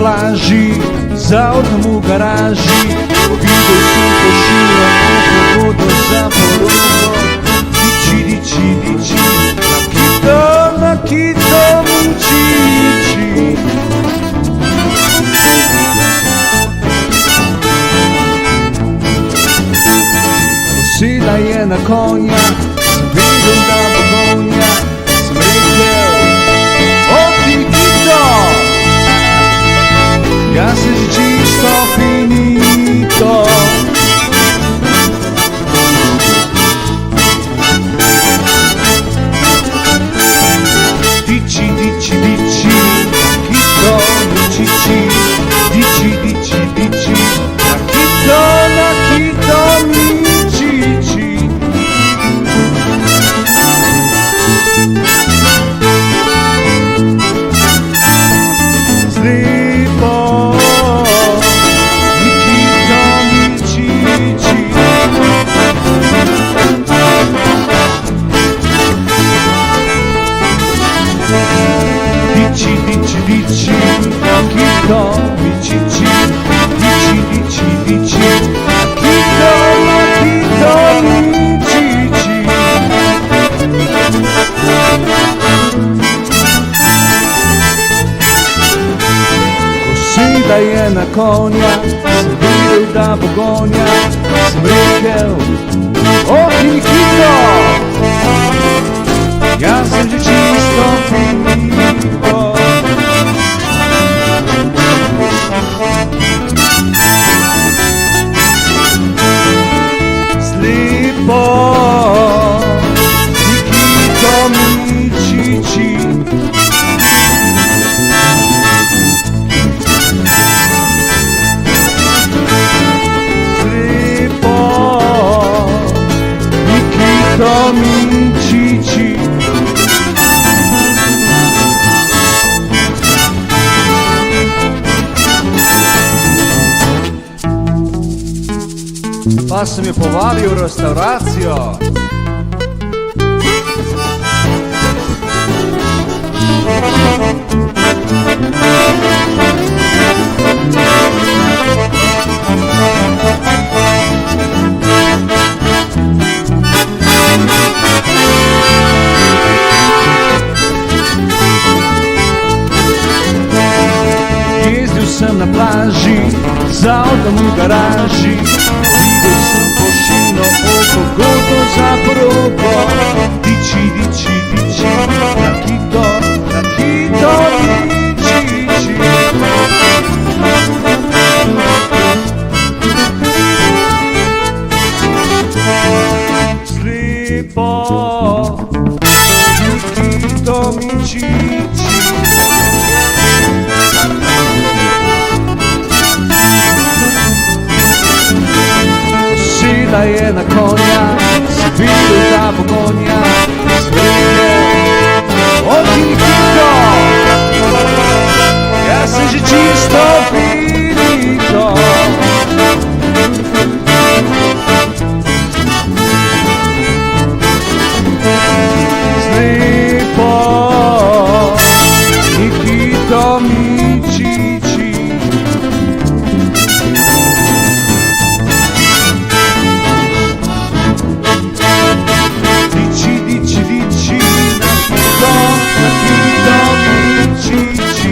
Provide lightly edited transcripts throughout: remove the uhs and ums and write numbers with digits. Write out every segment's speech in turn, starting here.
plaži, za autom u garaži. Video sam pošila pogodu za poruko. Dići, dići, dići, na kito mučići. Sila je na konja, sam vidio da pogonja. Sam rekao, ti kito, ja se čisto finito. Dići, dići, dići, kito mučići. Dići, dići, dići, na kito mičići. Slipo, kito mičići. Dići, dići, dići, kito mičići. Dići, dići, dići, kito mičići. Sila je na konja, sam vidio da pogonja. Sam rekao, ti kito, ja sam že čisto finito. Slipo, kito mičići. Kito mičići. Pa sam je povalio u restauraciju. Jezdil sam na plaži, za autom u garaži. Vidio sam pošino, pogodu za poruko. Dići, dići, dići, na kito mičići. Slipo, kito mičići. Sila je na konja, sam vidio da pogonja. Sam rekao, ti kito, ja sam že čisto finito. Slipo, kito mičići. Dići, dići, dići, na kito mičići.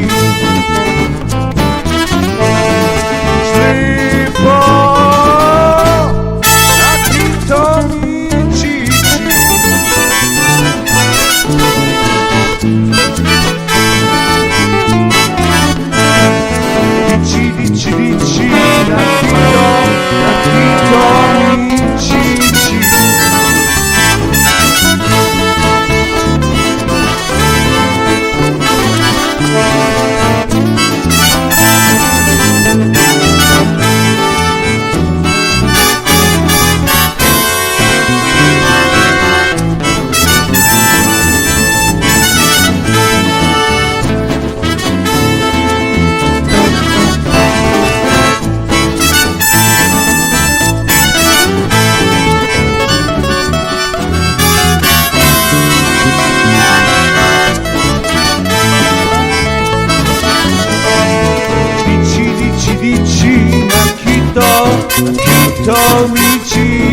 dici, Nakito mi dici.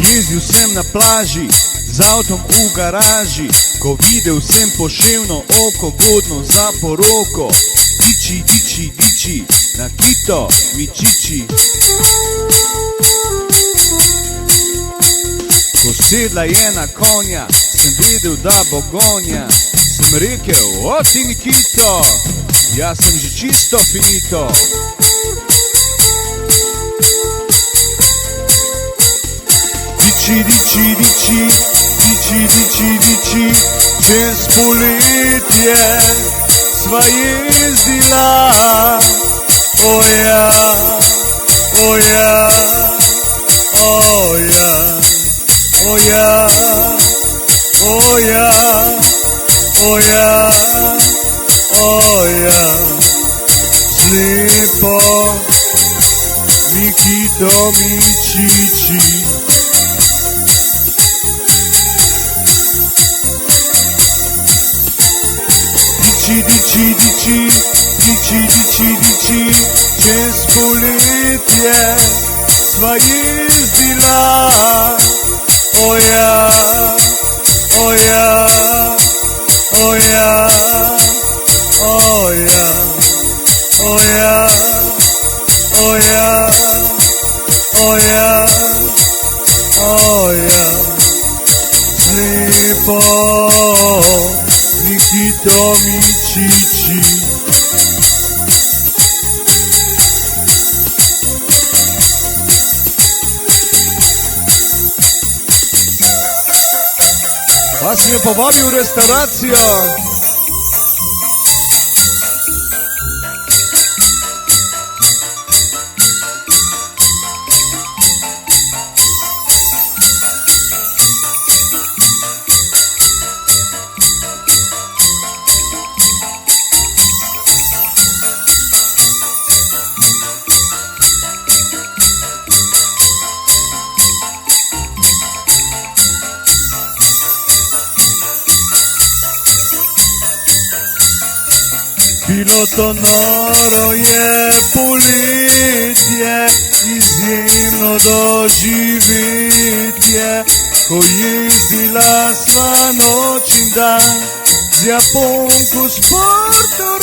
Jezdil sem na plaži, z avtom v garaži, ko videl sem poševno oko, godno za poroko. Diči, diči, diči, Nakito mi čiči. Ko sedla je na konja, sem vedel, da bo gonja. Sem rekel, o ti Nikito, jaz sem že čisto finito. Diči, diči, diči, diči, diči, diči, čez poletje sva jezdila. Oja, oja, oja, oja, oja, oja, oja, slepo Nikito mi čiči. Diči, diči, diči, diči, diči, čez poletje sva jezdila. Oja, oja, oja, oja, oja, oja, oja, oja, slepo Nikito mi čiči. Pa si me povabil v restauracijo. Bilo to noro je poletje, izjemno doživetje, ko jezdila sva noč in dan z Japonko s Portoroža.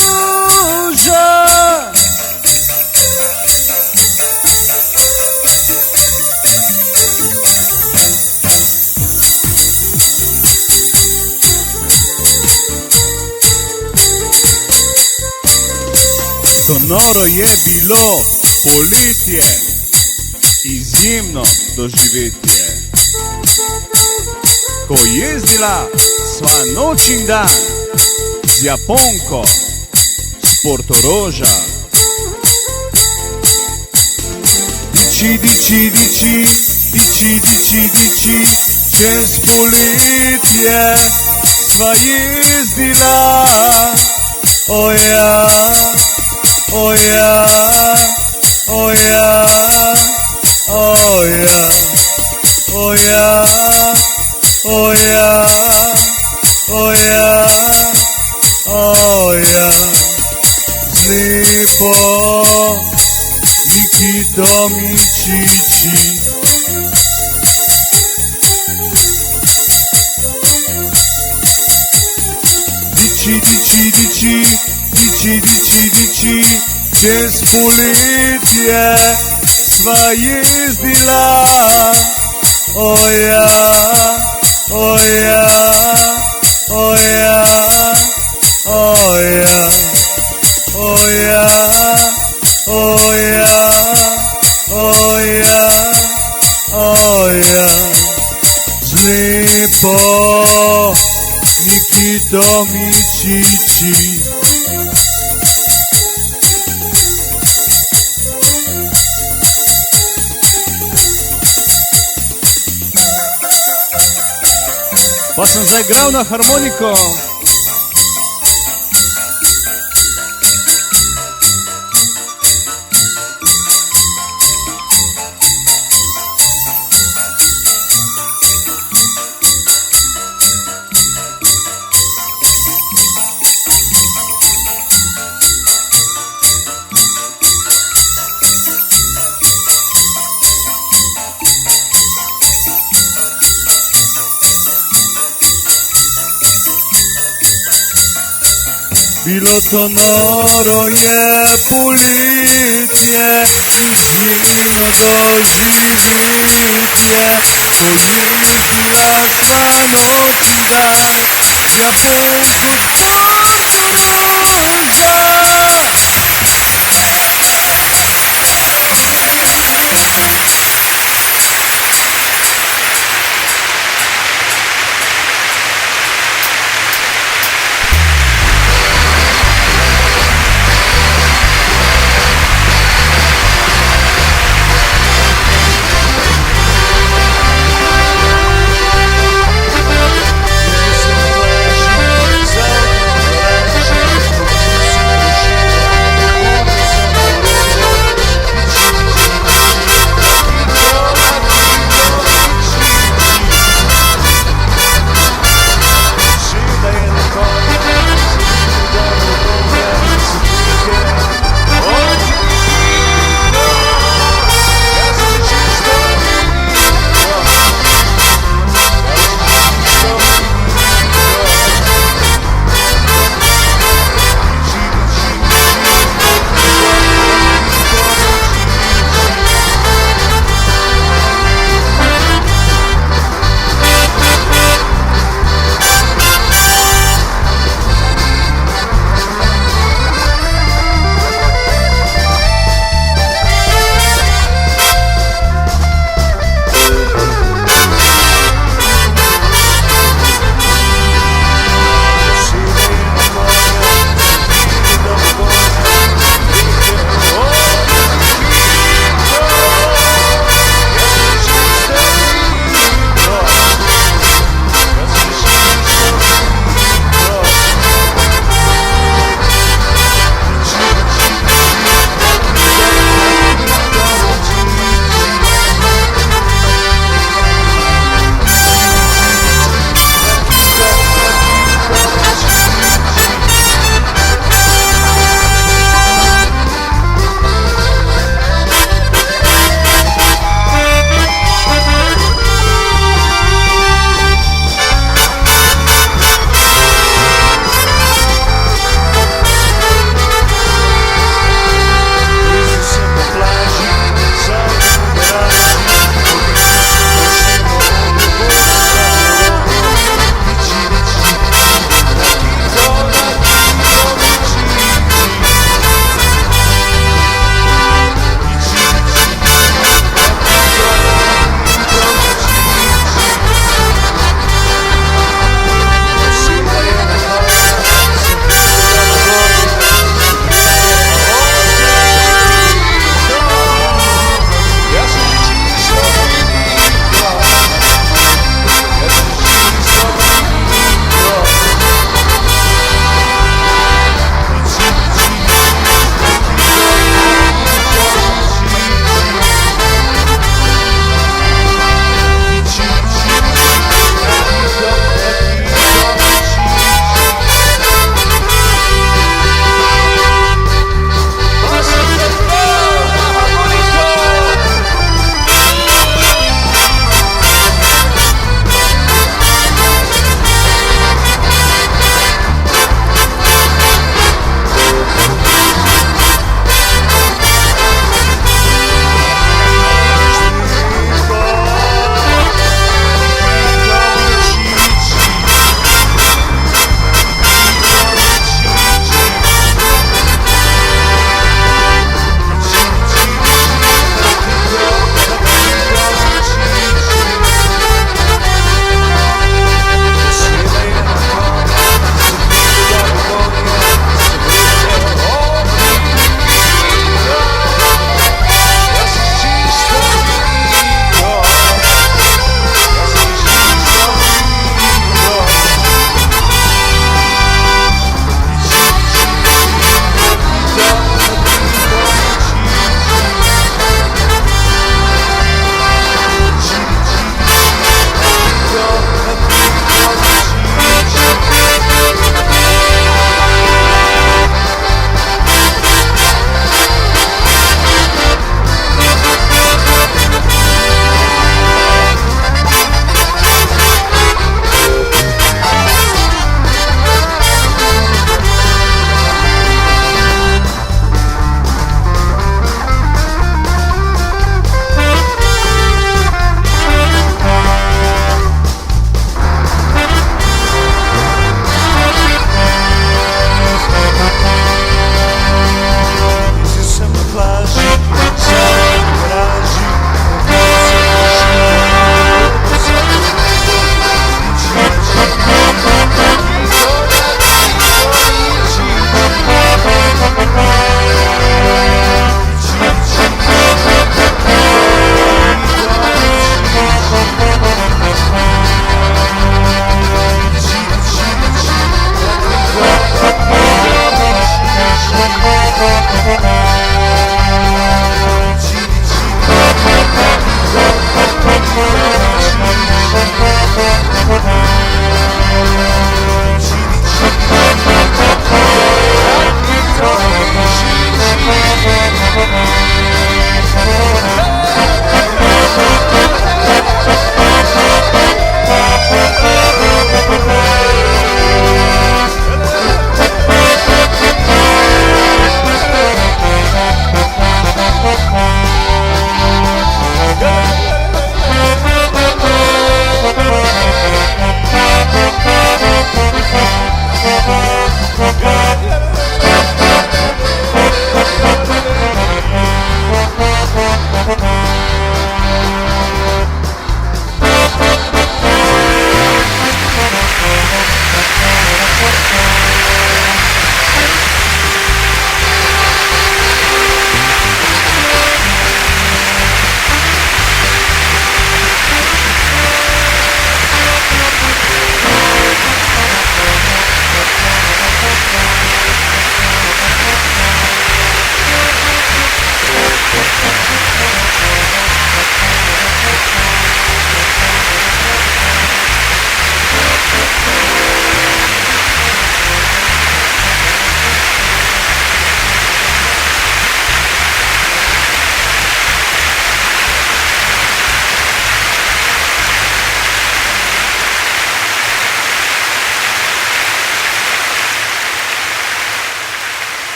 To noro je bilo poletje, izjemno doživetje. Ko jezdila sva noč in dan z Japonko s Portoroža. Diči, diči, diči, diči, diči, diči, čez poletje sva jezdila. O ja, o ja, o ja, o ja, o ja, o ja, o ja, o ja, z lepo Nikito Mičiči. Diči, diči, diči, diči, diči, diči, čez poletje sva jezdila. O ja, o ja, o ja, o ja, o ja, o ja, o ja, o ja, z lepo Nikito Mičiči. Pa sem zaigral na harmoniko. Bilo to noro je poletje, izjemno doživetje, ko jezdila sva noč in dan z Japonko s Portoroža.